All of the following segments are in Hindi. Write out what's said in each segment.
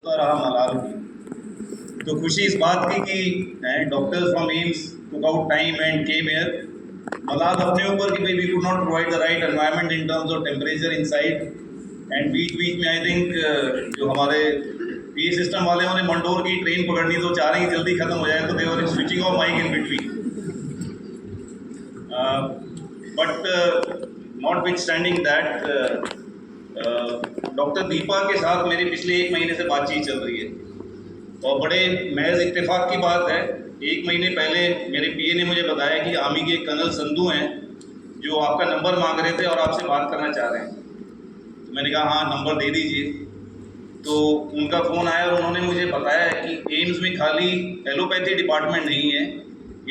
रहा मलाल की। तो खुशी इस बात की कि doctors from AIIMS took out time and came here। मलाल अपने ऊपर कि भाई we could not provide the right environment in terms of temperature inside, and बीच बीच में आई थिंक जो हमारे पीए सिस्टम वाले उन्हें मंडोर की ट्रेन पकड़नी तो चाह रहे हैं जल्दी खत्म हो जाए, तो they were switching off mic in between. But notwithstanding that doctor Deepa के साथ मेरी पिछले 1 महीने से बातचीत चल रही है और बड़े महज इत्तेफाक की बात है, 1 महीने पहले मेरे पीए ने मुझे बताया कि आर्मी के कर्नल संधू हैं जो आपका नंबर मांग रहे थे और आपसे बात करना चाह रहे हैं। तो मैंने कहा हाँ नंबर दे दीजिए। तो उनका फ़ोन आया और उन्होंने मुझे बताया कि एम्स में खाली एलोपैथी डिपार्टमेंट नहीं है,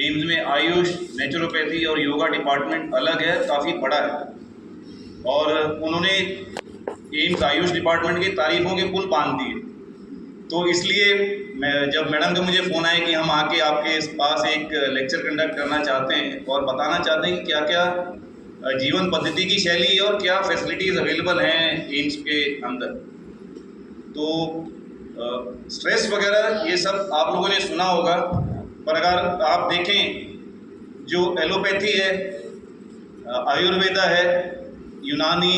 एम्स में आयुष, नेचुरोपैथी और योगा डिपार्टमेंट अलग है, काफ़ी बड़ा है। और उन्होंने एम्स आयुष डिपार्टमेंट की तारीफ़ों के पुल बांध दिए। तो इसलिए जब मैडम का मुझे फ़ोन आया कि हम आके आपके पास एक लेक्चर कंडक्ट करना चाहते हैं और बताना चाहते हैं कि क्या क्या जीवन पद्धति की शैली और क्या फैसिलिटीज़ अवेलेबल हैं एम्स के अंदर। तो स्ट्रेस वगैरह ये सब आप लोगों ने सुना होगा, पर अगर आप देखें जो एलोपैथी है, आयुर्वेदा है, यूनानी,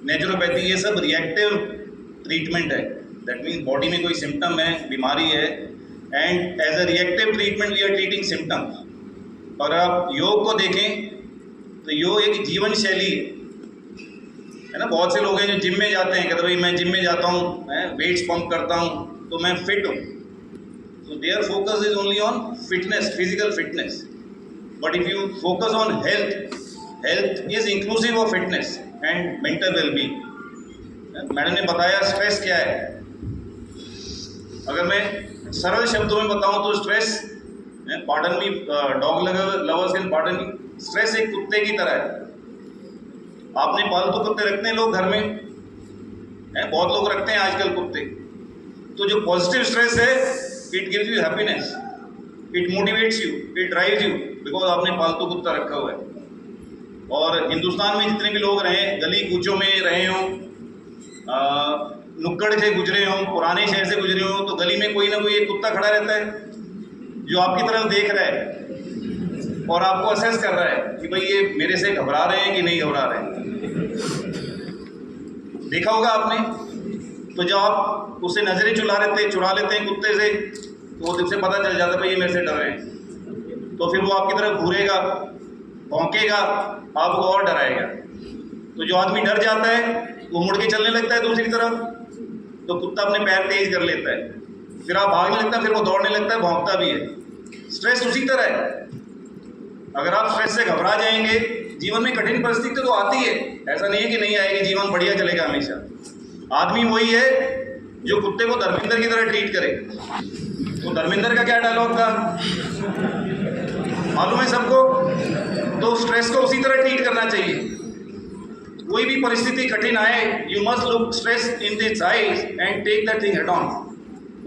नेचुरोपैथी, ये सब रिएक्टिव ट्रीटमेंट है। दैट मीन्स बॉडी में कोई सिम्टम है, बीमारी है, and as a reactive treatment we are treating symptoms. और आप योग को देखें तो योग एक जीवन शैली है ना। बहुत से लोग हैं जो जिम में जाते हैं, कहते भाई मैं जिम में जाता हूँ, वेट्स पंप करता हूँ तो मैं फिट हूँ। तो their focus is only on fitness, physical fitness. But if you focus on health, health is inclusive of fitness and mental wellbeing. Madam ने बताया स्ट्रेस क्या है। अगर मैं सरल शब्दों में बताऊं तो stress, pardon me dog lovers can pardon me, stress एक कुत्ते की तरह है। आपने पालतू कुत्ते रखते हैं लोग घर में, बहुत लोग रखते हैं आजकल कुत्ते। तो जो पॉजिटिव स्ट्रेस है, it gives you happiness, it motivates you, it drives you, because आपने पालतू कुत्ता रखा हुआ है। और हिंदुस्तान में जितने भी लोग रहे, गली कूचों में रहे हों, नुक्कड़ से गुजरे हों, पुराने शहर से गुजरे हों, तो गली में कोई ना कोई एक कुत्ता खड़ा रहता है जो आपकी तरफ देख रहा है और आपको असेस कर रहा है कि भाई ये मेरे से घबरा रहे हैं कि नहीं घबरा रहे हैं। देखा होगा आपने। तो जब आप उससे नजरें चुरा लेते हैं कुत्ते से, तो उससे पता चल जाता है भाई ये मेरे से डर रहे हैं। तो फिर वो आपकी तरफ घूरेगा, भौंकेगा, आपको और डराएगा। तो जो आदमी डर जाता है वो मुड़ के चलने लगता है दूसरी तरफ, तो कुत्ता अपने पैर तेज कर लेता है, फिर आप भागने लगता है, फिर वो दौड़ने लगता है, भौंकता भी है। स्ट्रेस उसी तरह है। अगर आप स्ट्रेस से घबरा जाएंगे, जीवन में कठिन परिस्थिति तो आती है, ऐसा नहीं है कि नहीं आएगी, जीवन बढ़िया चलेगा हमेशा। आदमी वही है जो कुत्ते को धर्मेंद्र की तरह ट्रीट करे। तो धर्मेंद्र का क्या डायलॉग था मालूम है सबको? तो स्ट्रेस को उसी तरह ट्रीट करना चाहिए। कोई भी परिस्थिति कठिन आए, you must look stress in this eyes and take that thing head on.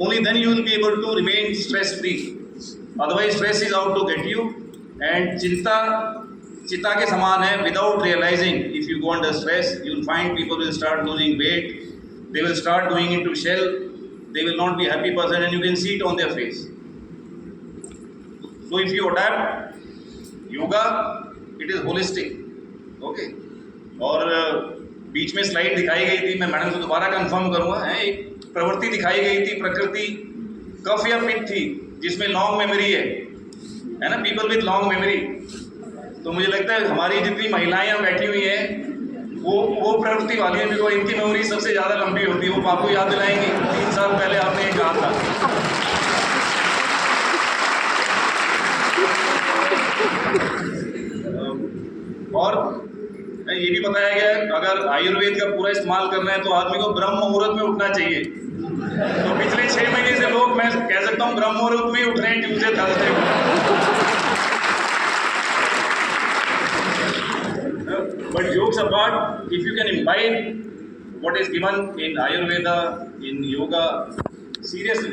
Only then you will be able to remain stress free. Otherwise stress is out to get you, and चिता के समान है। Without realising, if you go under stress, you will find people will start losing weight, they will start going into shell, they will not be happy person, and you can see it on their face. So if you adapt yoga, it is holistic, okay? और बीच में स्लाइड दिखाई गई थी, मैं मैडम से दोबारा कंफर्म करूँगा, एक प्रवृत्ति दिखाई गई थी, प्रकृति कफ या पित्त थी जिसमें लॉन्ग मेमोरी है ना, पीपल विद लॉन्ग मेमोरी। तो मुझे लगता है हमारी जितनी महिलाएं यहाँ बैठी हुई हैं वो प्रवृत्ति वाली है, बिकॉज इनकी मेमोरी सबसे ज़्यादा लंबी होती है। वो आपको याद दिलाएंगी 3 साल पहले आपने ये कहा था। और ये भी बताया गया है अगर आयुर्वेद का पूरा इस्तेमाल करना है तो आदमी को ब्रह्म मुहूर्त में उठना चाहिए। तो पिछले 6 महीने से लोग, मैं कह सकता हूँ, ब्रह्म मुहूर्त में ही उठ रहे हैं, Tuesday Thursday. But jokes apart, if you can imbibe what is given in Ayurveda, in yoga, seriously,